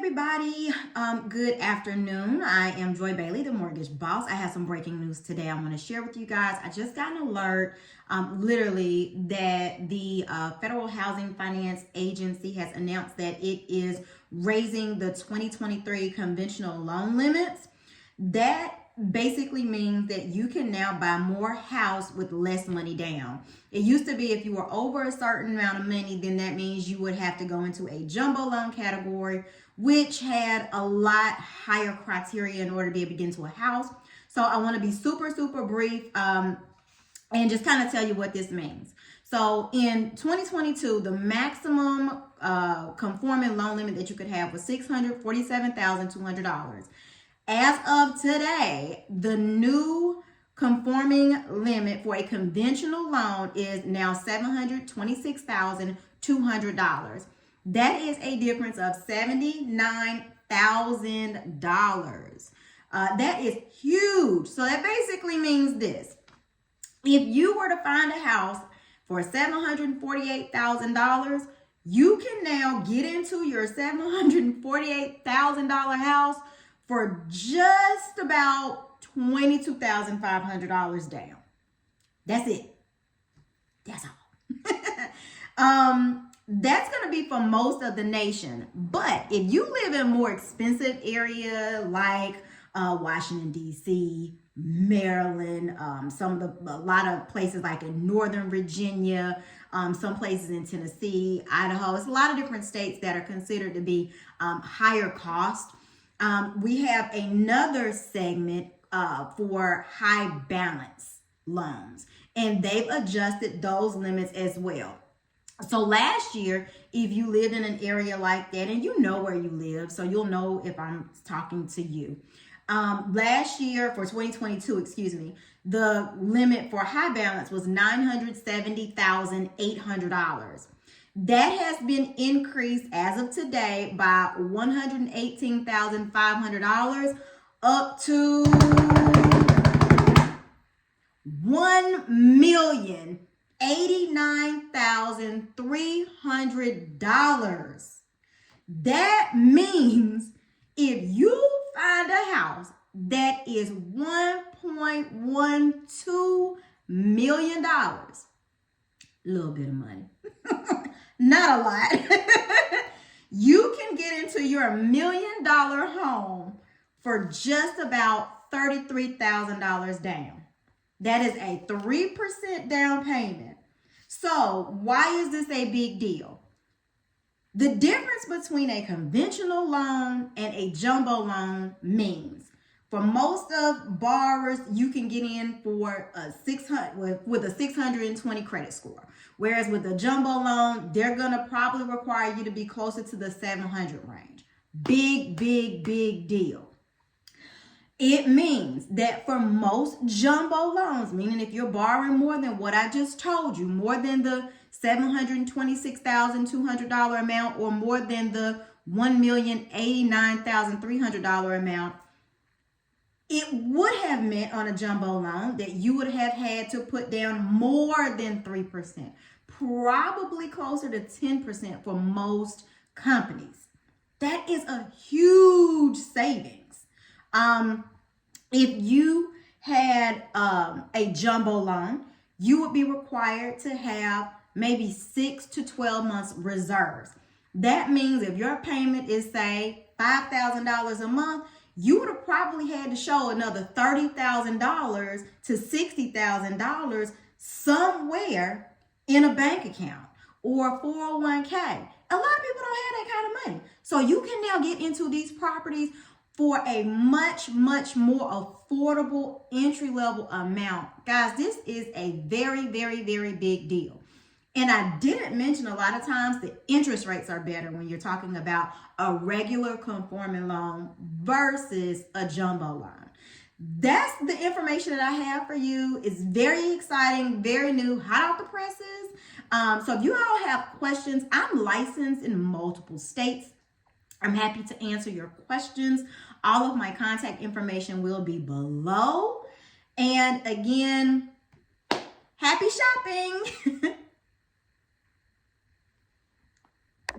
everybody. Good afternoon. I am Joy Bailey, the mortgage boss. I have some breaking news today I want to share with you guys. I just got an alert, literally, that the Federal Housing Finance Agency has announced that it is raising the 2023 conventional loan limits. That basically means that you can now buy more house with less money down. It used to be if you were over a certain amount of money, then that means you would have to go into a jumbo loan category, which had a lot higher criteria in order to be able to get into a house. So I want to be super brief and just kind of tell you what this means. So in 2022, the maximum conforming loan limit that you could have was $647,200. As of today, the new conforming limit for a conventional loan is now $726,200. That is a difference of $79,000. That is huge. So that basically means this. If you were to find a house for $748,000, you can now get into your $748,000 house for just about $22,500 down. That's it. That's all. That's going to be for most of the nation. But if you live in a more expensive area like Washington, D.C., Maryland, a lot of places like in Northern Virginia, some places in Tennessee, Idaho, it's a lot of different states that are considered to be higher cost. We have another segment for high balance loans, and they've adjusted those limits as well. So last year, if you lived in an area like that, and you know where you live, so you'll know if I'm talking to you. Last year, for 2022, the limit for high balance was $970,800. That has been increased as of today by $118,500 up to $1,089,300. That means if you find a house that is $1.12 million, a little bit of money, not a lot, you can get into your $1 million home for just about $33,000 down. That is a 3% down payment. So why is this a big deal? The difference between a conventional loan and a jumbo loan means for most of borrowers, you can get in for a 620 credit score. Whereas with a jumbo loan, they're going to probably require you to be closer to the 700 range. Big deal. It means that for most jumbo loans, meaning if you're borrowing more than what I just told you, more than the $726,200 amount or more than the $1,089,300 amount, it would have meant on a jumbo loan that you would have had to put down more than 3%, probably closer to 10% for most companies. That is a huge savings. If you had a jumbo loan, you would be required to have maybe 6 to 12 months reserves. That means if your payment is, say, $5,000 a month, you would have probably had to show another $30,000 to $60,000 somewhere in a bank account or a 401k. A lot of people don't have that kind of money. So you can now get into these properties for a much more affordable entry-level amount. Guys, this is a very big deal. And I didn't mention a lot of times the interest rates are better when you're talking about a regular conforming loan versus a jumbo loan. That's the information that I have for you. It's very exciting, very new, hot off the presses. So if you all have questions, I'm licensed in multiple states. I'm happy to answer your questions. All of my contact information will be below. And again, happy shopping.